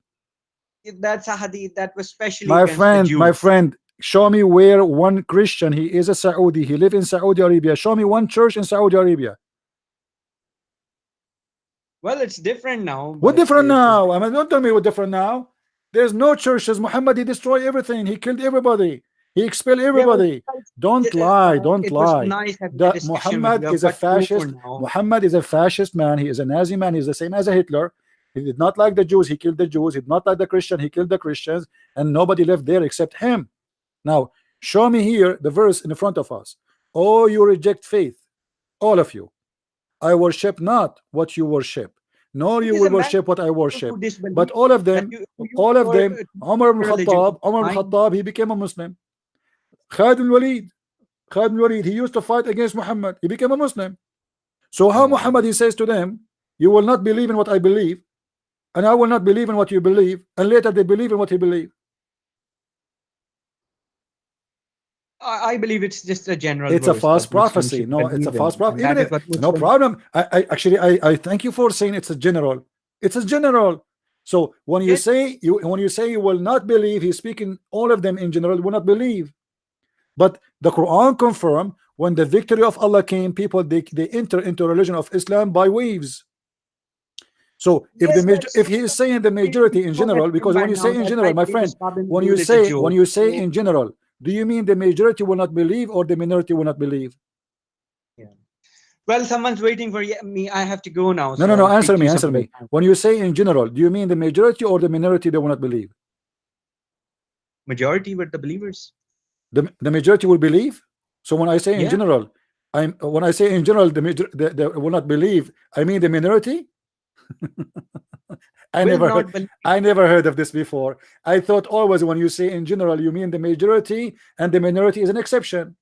That's a hadith that was specially my friend, show me where one Christian, he is a Saudi, he live in Saudi Arabia, show me one church in Saudi Arabia. Well, it's different now. What different now? I mean, don't tell me what different now. There's no churches. Muhammad, he destroyed everything. He killed everybody. He expelled everybody. Don't lie. Nice that Muhammad is a fascist. Muhammad is a fascist man. He is a Nazi man. He's the same as a Hitler. He did not like the Jews. He killed the Jews. He did not like the Christian. He killed the Christians, and nobody left there except him. Now, show me here the verse in front of us. Oh, you reject faith, all of you. I worship not what you worship, nor you will worship what I worship. But all of them, Umar ibn Khattab, he became a Muslim. Khalid ibn Walid, he used to fight against Muhammad. He became a Muslim. So how Muhammad, he says to them, you will not believe in what I believe, and I will not believe in what you believe, and later they believe in what he believed. I believe it's just a general. It's a false prophecy. No, it's a false prophecy. No problem. I thank you for saying it's a general. It's a general. So when you say you will not believe, he's speaking all of them in general. Will not believe. But the Quran confirmed when the victory of Allah came, people they enter into religion of Islam by waves. So if he is saying the majority in general, because when you say in general, my friend, when you say in general, do you mean the majority will not believe or the minority will not believe? Yeah. Well, someone's waiting for me. I have to go now. No. Answer me. When you say in general, do you mean the majority or the minority they will not believe? Majority were the believers. The majority will believe. So when I say in general, when I say in general, the will not believe, I mean the minority. I never heard of this before. I thought always when you say in general, you mean the majority, and the minority is an exception.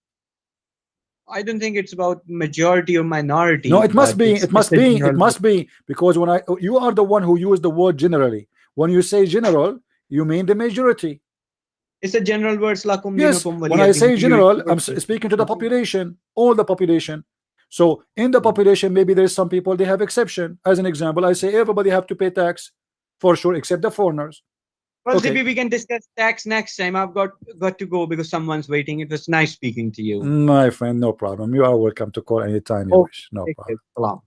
I don't think it's about majority or minority. No, it must be. It must be because when you are the one who used the word generally. When you say general, you mean the majority. It's a general word. Yes. When I say general, I'm speaking to the population, all the population. So in the population, maybe there's some people they have exception. As an example, I say everybody have to pay tax for sure, except the foreigners. Well, maybe we can discuss tax next time. I've got to go because someone's waiting. It was nice speaking to you. My friend, no problem. You are welcome to call anytime you wish. No problem.